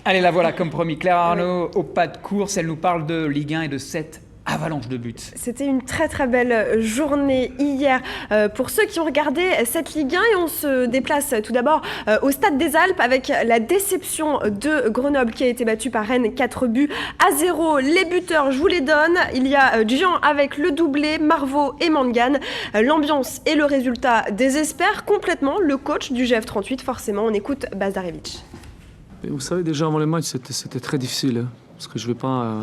Allez, la voilà, comme promis. Claire Arnaud, au pas de course, elle nous parle de Ligue 1 et de cette avalanche de buts. C'était une très très belle journée hier pour ceux qui ont regardé cette Ligue 1 et on se déplace tout d'abord au Stade des Alpes avec la déception de Grenoble qui a été battue par Rennes 4-0. Les buteurs, je vous les donne. Il y a Gian avec le doublé, Marvaux et Mangan. L'ambiance et le résultat désespèrent complètement le coach du GF38. Forcément, on écoute Bazarevic. Vous savez, déjà avant le match, c'était très difficile. Hein, parce que je vais pas.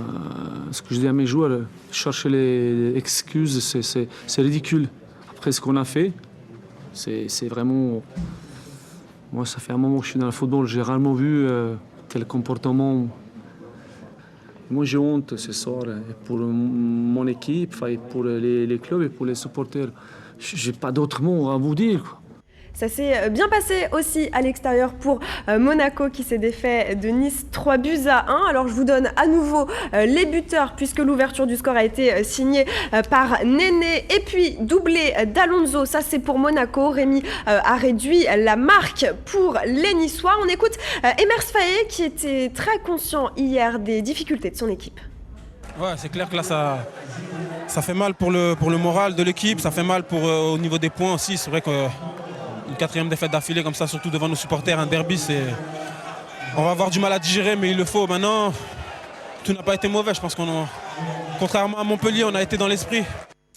Ce que je dis à mes joueurs, chercher les excuses, c'est ridicule. Après ce qu'on a fait, c'est vraiment. Moi, ça fait un moment que je suis dans le football, j'ai rarement vu quel comportement. Moi, j'ai honte ce soir pour mon équipe, pour les clubs et pour les supporters. J'ai pas d'autres mots à vous dire, quoi. Ça s'est bien passé aussi à l'extérieur pour Monaco qui s'est défait de Nice 3-1. Alors je vous donne à nouveau les buteurs puisque l'ouverture du score a été signée par Néné et puis doublé d'Alonso. Ça c'est pour Monaco. Rémi a réduit la marque pour les Niçois. On écoute Emers Faé qui était très conscient hier des difficultés de son équipe. Ouais, c'est clair que là ça fait mal pour le moral de l'équipe, ça fait mal au niveau des points aussi. C'est vrai que une 4e défaite d'affilée comme ça, surtout devant nos supporters, un derby, on va avoir du mal à digérer, mais il le faut. Maintenant, tout n'a pas été mauvais. Je pense contrairement à Montpellier, on a été dans l'esprit.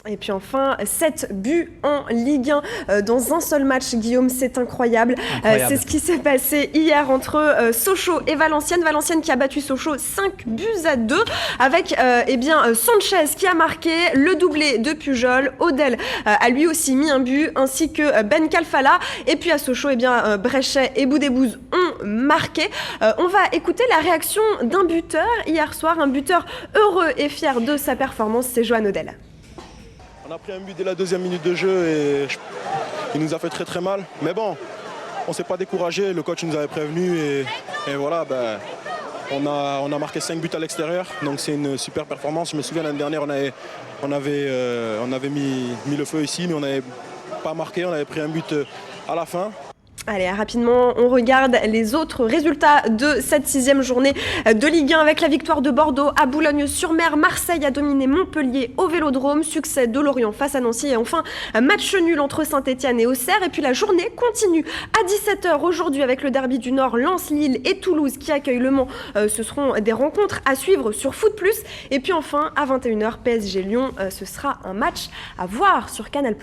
Et puis enfin, 7 buts en Ligue 1 dans un seul match, Guillaume, c'est incroyable. C'est ce qui s'est passé hier entre Sochaux et Valenciennes. Valenciennes qui a battu Sochaux 5-2 avec Sanchez qui a marqué le doublé de Pujol. Odell a lui aussi mis un but ainsi que Ben Kalfala. Et puis à Sochaux, Bréchet et Boudebouz ont marqué. On va écouter la réaction d'un buteur hier soir, un buteur heureux et fier de sa performance, c'est Johan Odell. On a pris un but dès la 2e minute de jeu et il nous a fait très très mal. Mais bon, on ne s'est pas découragé, le coach nous avait prévenu et voilà, on a marqué 5 buts à l'extérieur. Donc c'est une super performance. Je me souviens l'année dernière, on avait mis le feu ici, mais on n'avait pas marqué, on avait pris un but à la fin. Allez, rapidement, on regarde les autres résultats de cette 6e journée de Ligue 1 avec la victoire de Bordeaux à Boulogne-sur-Mer. Marseille a dominé Montpellier au Vélodrome. Succès de Lorient face à Nancy. Et enfin, un match nul entre Saint-Etienne et Auxerre. Et puis la journée continue à 17h aujourd'hui avec le derby du Nord, Lens, Lille et Toulouse qui accueillent Le Mans. Ce seront des rencontres à suivre sur Foot+. Et puis enfin, à 21h, PSG Lyon. Ce sera un match à voir sur Canal+.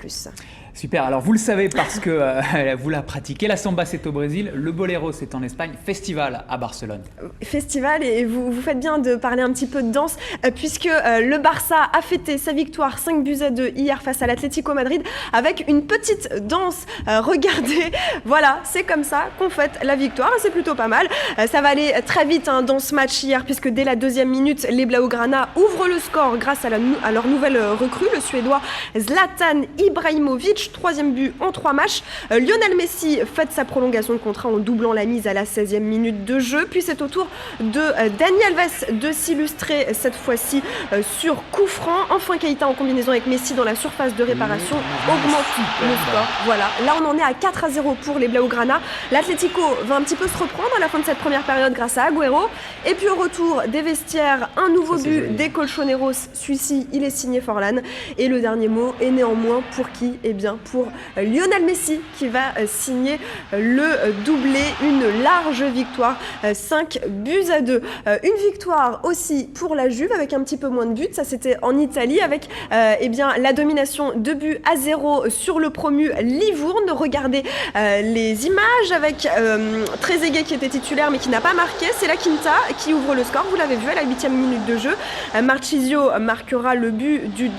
Super, alors vous le savez parce que vous la pratiquez, la samba c'est au Brésil, le boléro c'est en Espagne, festival à Barcelone. Festival, et vous faites bien de parler un petit peu de danse puisque le Barça a fêté sa victoire 5-2 hier face à l'Atlético Madrid avec une petite danse. Regardez, voilà, c'est comme ça qu'on fête la victoire et c'est plutôt pas mal. Ça va aller très vite dans ce match hier puisque dès la 2e minute, les Blaugrana ouvrent le score grâce à leur nouvelle recrue, le Suédois Zlatan Ibrahimovic. 3e but en 3 matchs. Lionel Messi fête sa prolongation de contrat en doublant la mise à la 16e minute de jeu. Puis c'est au tour de Dani Alves de s'illustrer cette fois-ci sur coup franc. Enfin, Keita en combinaison avec Messi dans la surface de réparation augmente le score. Voilà, là on en est à 4-0 pour les Blaugrana. L'Atlético va un petit peu se reprendre à la fin de cette première période grâce à Agüero. Et puis au retour des vestiaires, un nouveau but des Colchoneros. Celui-ci, il est signé Forlan. Et le dernier mot est néanmoins pour qui ? Pour Lionel Messi qui va signer le doublé, une large victoire, 5-2. Une victoire aussi pour la Juve avec un petit peu moins de buts, ça c'était en Italie avec la domination 2-0 sur le promu Livourne. Regardez les images avec Trezeguet qui était titulaire mais qui n'a pas marqué, c'est la Quinta qui ouvre le score, vous l'avez vu à la 8e minute de jeu. Marchisio marquera le but du 2-0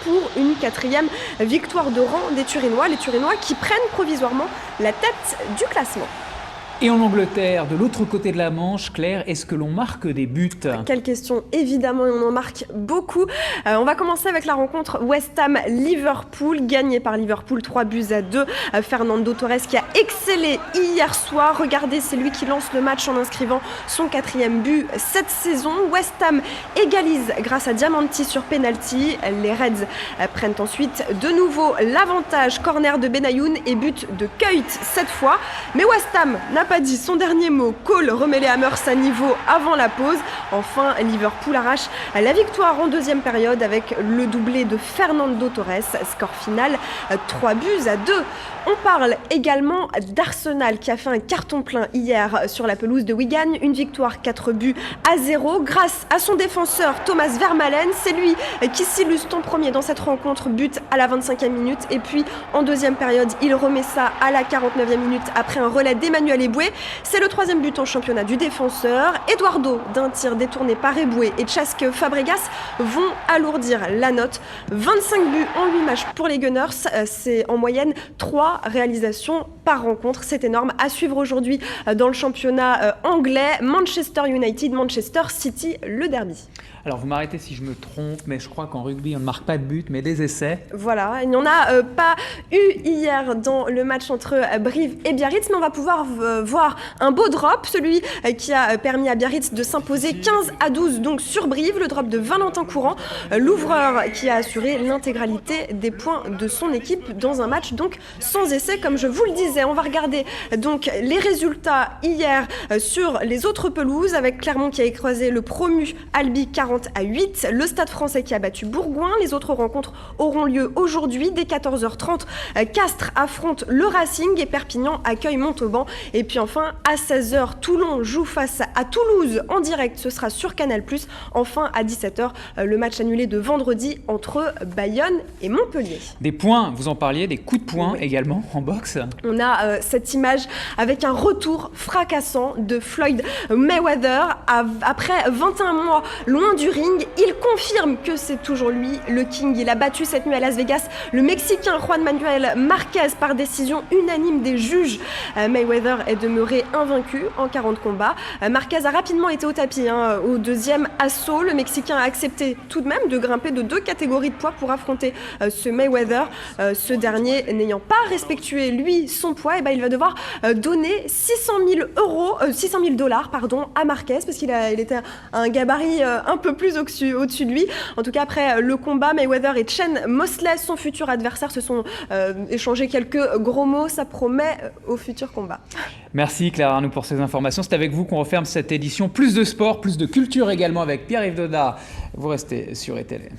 pour une 4e victoire de rang des Turinois, les Turinois qui prennent provisoirement la tête du classement. Et en Angleterre, de l'autre côté de la Manche, Claire, est-ce que l'on marque des buts ? Quelle question, évidemment, et on en marque beaucoup. On va commencer avec la rencontre West Ham-Liverpool, gagnée par Liverpool 3-2. Fernando Torres qui a excellé hier soir. Regardez, c'est lui qui lance le match en inscrivant son 4e but cette saison. West Ham égalise grâce à Diamanti sur penalty. Les Reds prennent ensuite de nouveau l'avantage. Corner de Benayoun et but de Keut cette fois. Mais West Ham n'a pas dit son dernier mot. Cole remet les Hammers à niveau avant la pause. Enfin, Liverpool arrache la victoire en deuxième période avec le doublé de Fernando Torres. Score final 3-2. On parle également d'Arsenal qui a fait un carton plein hier sur la pelouse de Wigan. Une victoire 4-0 grâce à son défenseur Thomas Vermaelen. C'est lui qui s'illustre en premier dans cette rencontre. But à la 25e minute. Et puis en deuxième période, il remet ça à la 49e minute après un relais d'Emmanuel Eboué. C'est le 3e but en championnat du défenseur. Eduardo d'un tir détourné par Eboué et Cesc Fabregas vont alourdir la note. 25 buts en 8 matchs pour les Gunners. C'est en moyenne 3 réalisations par rencontre. C'est énorme. À suivre aujourd'hui dans le championnat anglais. Manchester United, Manchester City, le derby. Alors vous m'arrêtez si je me trompe, mais je crois qu'en rugby on ne marque pas de but, mais des essais. Voilà, il n'y en a pas eu hier dans le match entre Brive et Biarritz, mais on va pouvoir voir un beau drop, celui qui a permis à Biarritz de s'imposer 15-12 donc sur Brive, le drop de Valentin Courant, l'ouvreur qui a assuré l'intégralité des points de son équipe dans un match donc sans essai comme je vous le disais. On va regarder donc les résultats hier sur les autres pelouses avec Clermont qui a écrasé le promu Albi 40-8, le Stade Français qui a battu Bourgoin. Les autres rencontres auront lieu aujourd'hui dès 14h30. Castres affronte le Racing et Perpignan accueille Montauban. Et puis enfin à 16h, Toulon joue face à Toulouse en direct. Ce sera sur Canal+. Enfin à 17h, le match annulé de vendredi entre Bayonne et Montpellier. Des points, vous en parliez, des coups de poing également en boxe. On a cette image avec un retour fracassant de Floyd Mayweather. Après 21 mois loin du ring, il confirme que c'est toujours lui le king. Il a battu cette nuit à Las Vegas le Mexicain Juan Manuel Marquez par décision unanime des juges. Mayweather est demeuré invaincu en 40 combats. Marquez a rapidement été au tapis au deuxième assaut. Le Mexicain a accepté tout de même de grimper de 2 catégories de poids pour affronter ce Mayweather. Ce dernier n'ayant pas respectué lui son poids, et il va devoir donner 600 000 dollars à Marquez parce qu'il était un gabarit un peu plus au-dessus de lui. En tout cas, après le combat, Mayweather et Chen Mosley, son futur adversaire, se sont échangés quelques gros mots. Ça promet au futur combat. Merci Claire Arnoux pour ces informations. C'est avec vous qu'on referme cette édition. Plus de sport, plus de culture également avec Pierre-Yves Doda. Vous restez sur ETL.